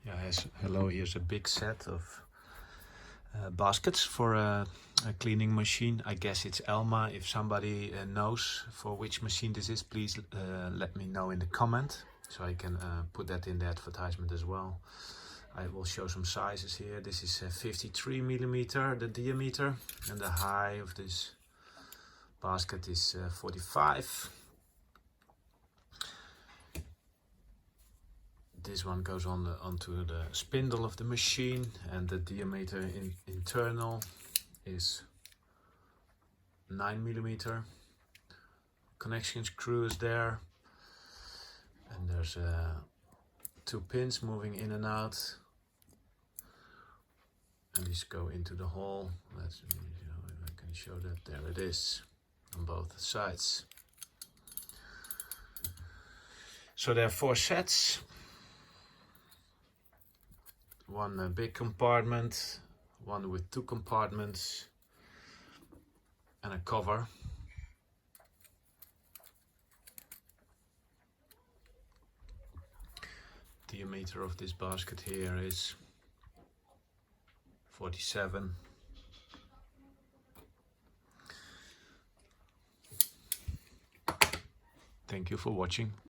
Yeah, hello, here's a big set of baskets for a cleaning machine. I guess it's Elma. If somebody knows for which machine this is, please let me know in the comment so I can put that in the advertisement as well. I will show some sizes here. This is 53 millimeter, the diameter, and the height of this basket is 45. This one goes onto the spindle of the machine, and the diameter internal is 9 millimeter. Connection screw is there, and there's two pins moving in and out, and these go into the hole. Let's see if I can show that. There it is on both sides. So there are 4 sets. One big compartment, one with 2 compartments, and a cover. Diameter of this basket here is 47. Thank you for watching.